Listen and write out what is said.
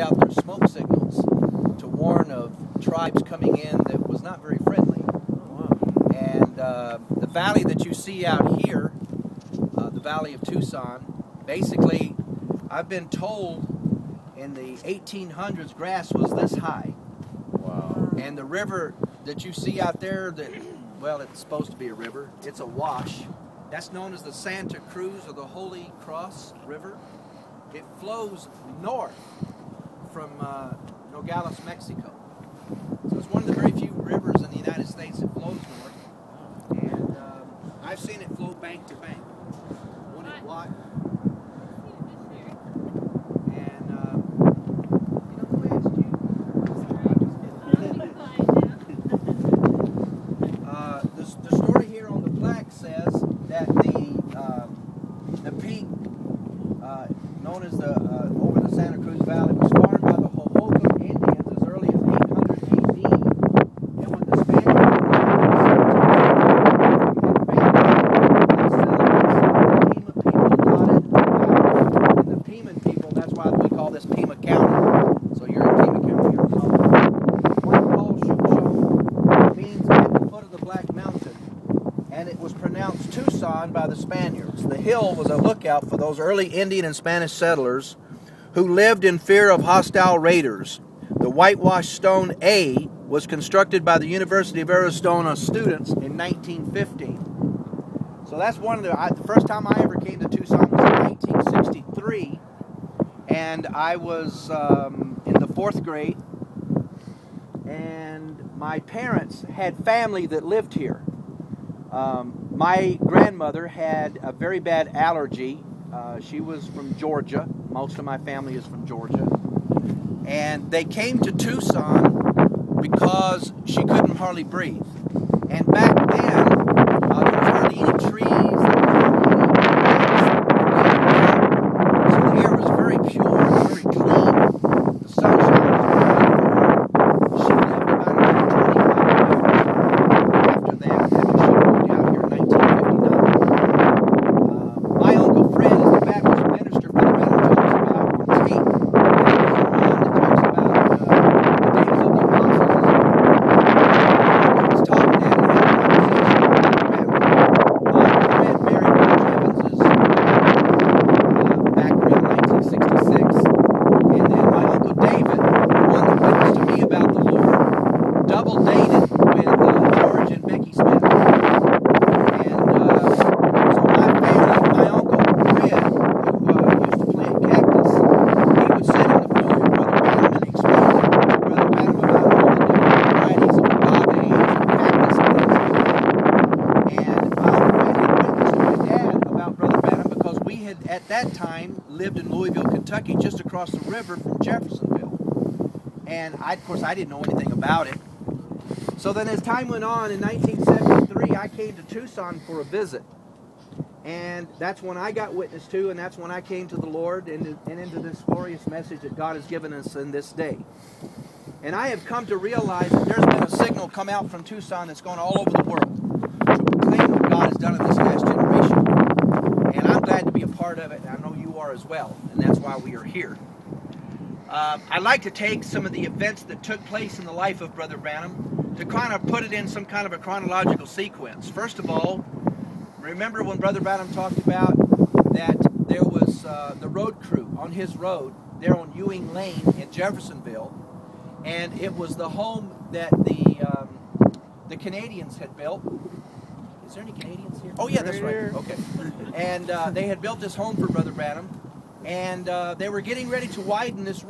out their smoke signals to warn of tribes coming in that was not very friendly. And the valley that you see out here, the Valley of Tucson, basically, I've been told in the 1800s grass was this high. Wow. And the river that you see out there, well, it's supposed to be a river. It's a wash. That's known as the Santa Cruz or the Holy Cross River. It flows north from Nogales, Mexico. So it's one of the very few rivers in the United States that flows north. And I've seen it flow bank to bank. When it water. And you know who asked you? The story here on the plaque says that the peak known as the over the Santa Cruz Valley was farmed by the Hohokam Indians as early as 800 AD. And when the Spaniards and the Pima people, that's why we call this Pima County. So you're in Pima County, Arizona. What Paul Show means at the foot of the Black Mountain, and it was pronounced Tucson by the Spaniards. The hill was a lookout for those early Indian and Spanish settlers who lived in fear of hostile raiders. The whitewashed stone A was constructed by the University of Arizona students in 1915. So that's one of the first time I ever came to Tucson was in 1963, and I was in the 4th grade, and my parents had family that lived here. My grandmother had a very bad allergy. She was from Georgia. Most of my family is from Georgia. And they came to Tucson because she couldn't hardly breathe. And back then, there was hardly any trees. So the air was very pure, very clean. The sunshine was very good. She lived about 25 years after that, after she moved out here in 1959. My Uncle Fred is the Baptist minister Brother Branham talks about on tape. That talks about the days of the apostles. He was talking to him and had a conversation with Brother Branham. My Uncle Fred married George Evans's back around 1966. And then my Uncle David, the one that witnessed to me about the Lord, double dated with George and Becky Smith. And so my family, my Uncle Fred, who used to plant cactus, he would sit in the floor with Brother Branham and explain to Brother Branham about all the different varieties of agaves and cactus and things like that. And my Uncle Fred had witnessed to my dad about Brother Branham because we had, at that time, lived in Louisville, Kentucky, just across the river from Jeffersonville. And of course, I didn't know anything about it. So then as time went on, in 1973, I came to Tucson for a visit. And that's when I got witnessed to, and that's when I came to the Lord and into this glorious message that God has given us in this day. And I have come to realize that there's been a signal come out from Tucson that's gone all over the world to proclaim what God has done in this last generation. And I'm glad to be a part of it, and I know you are as well, and that's why we are here. I'd like to take some of the events that took place in the life of Brother Branham to kind of put it in some kind of a chronological sequence. First of all, remember when Brother Branham talked about that there was the road crew on his road there on Ewing Lane in Jeffersonville, and it was the home that the Canadians had built. Is there any Canadians here? Oh yeah, that's right. Okay. And they had built this home for Brother Branham, and they were getting ready to widen this road.